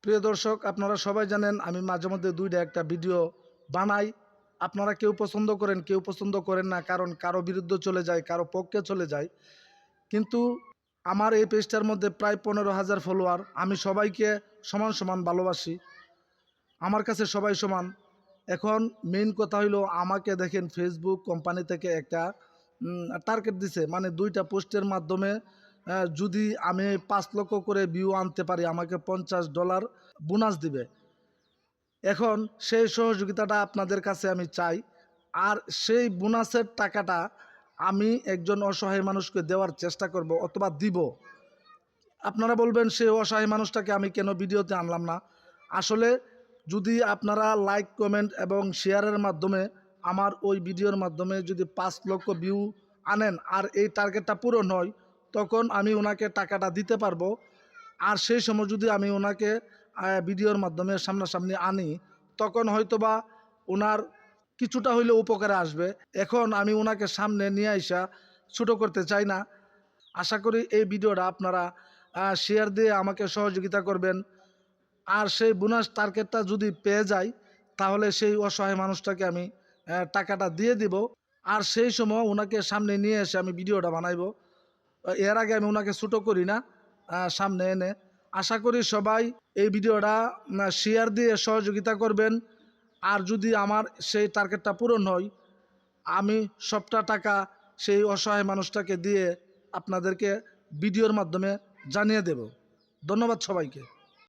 প্রিয় দর্শক, আপনারা সবাই জানেন আমি মাঝে মধ্যে দুইটা একটা ভিডিও বানাই। আপনারা কেউ পছন্দ করেন, কেউ পছন্দ করেন না, কারণ কারো বিরুদ্ধে চলে যায়, কারো পক্ষে চলে যায়। কিন্তু আমার এই পেজটার মধ্যে প্রায় 15,000 ফলোয়ার। আমি সবাইকে সমান সমান ভালোবাসি, আমার কাছে সবাই সমান। এখন মেইন কথা হইলো, আমাকে দেখেন ফেসবুক কোম্পানি থেকে একটা টার্গেট দিছে, মানে দুইটা পোস্টের মাধ্যমে যদি আমি 5 লক্ষ করে ভিউ আনতে পারি, আমাকে $50 বোনাস দিবে। এখন সেই সহযোগিতাটা আপনাদের কাছে আমি চাই, আর সেই বোনাসের টাকাটা আমি একজন অসহায় মানুষকে দেওয়ার চেষ্টা করব অথবা দিব। আপনারা বলবেন সেই অসহায় মানুষটাকে আমি কেন ভিডিওতে আনলাম না। আসলে যদি আপনারা লাইক, কমেন্ট এবং শেয়ারের মাধ্যমে আমার ওই ভিডিওর মাধ্যমে যদি 5 লক্ষ ভিউ আনেন আর এই টার্গেটটা পূরণ হয়, তখন আমি ওনাকে টাকাটা দিতে পারবো। আর সেই সময় যদি আমি ওনাকে ভিডিওর মাধ্যমে সামনাসামনি আনি, তখন হয়তোবা ওনার কিছুটা হইলেও উপকারে আসবে। এখন আমি ওনাকে সামনে নিয়ে আইসা ছোটো করতে চাই না। আশা করি এই ভিডিওটা আপনারা শেয়ার দিয়ে আমাকে সহযোগিতা করবেন। আর সেই বোনাস টার্গেটটা যদি পেয়ে যাই, তাহলে সেই অসহায় মানুষটাকে আমি টাকাটা দিয়ে দিব। আর সেই সময় ওনাকে সামনে নিয়ে এসে আমি ভিডিওটা বানাইবো। এর আগে আমি ওনাকে ছোটো করি না, সামনে এনে। আশা করি সবাই এই ভিডিওটা শেয়ার দিয়ে সহযোগিতা করবেন। আর যদি আমার সেই টার্গেটটা পূরণ হয়, আমি সবটা টাকা সেই অসহায় মানুষটাকে দিয়ে আপনাদেরকে ভিডিওর মাধ্যমে জানিয়ে দেব। ধন্যবাদ সবাইকে।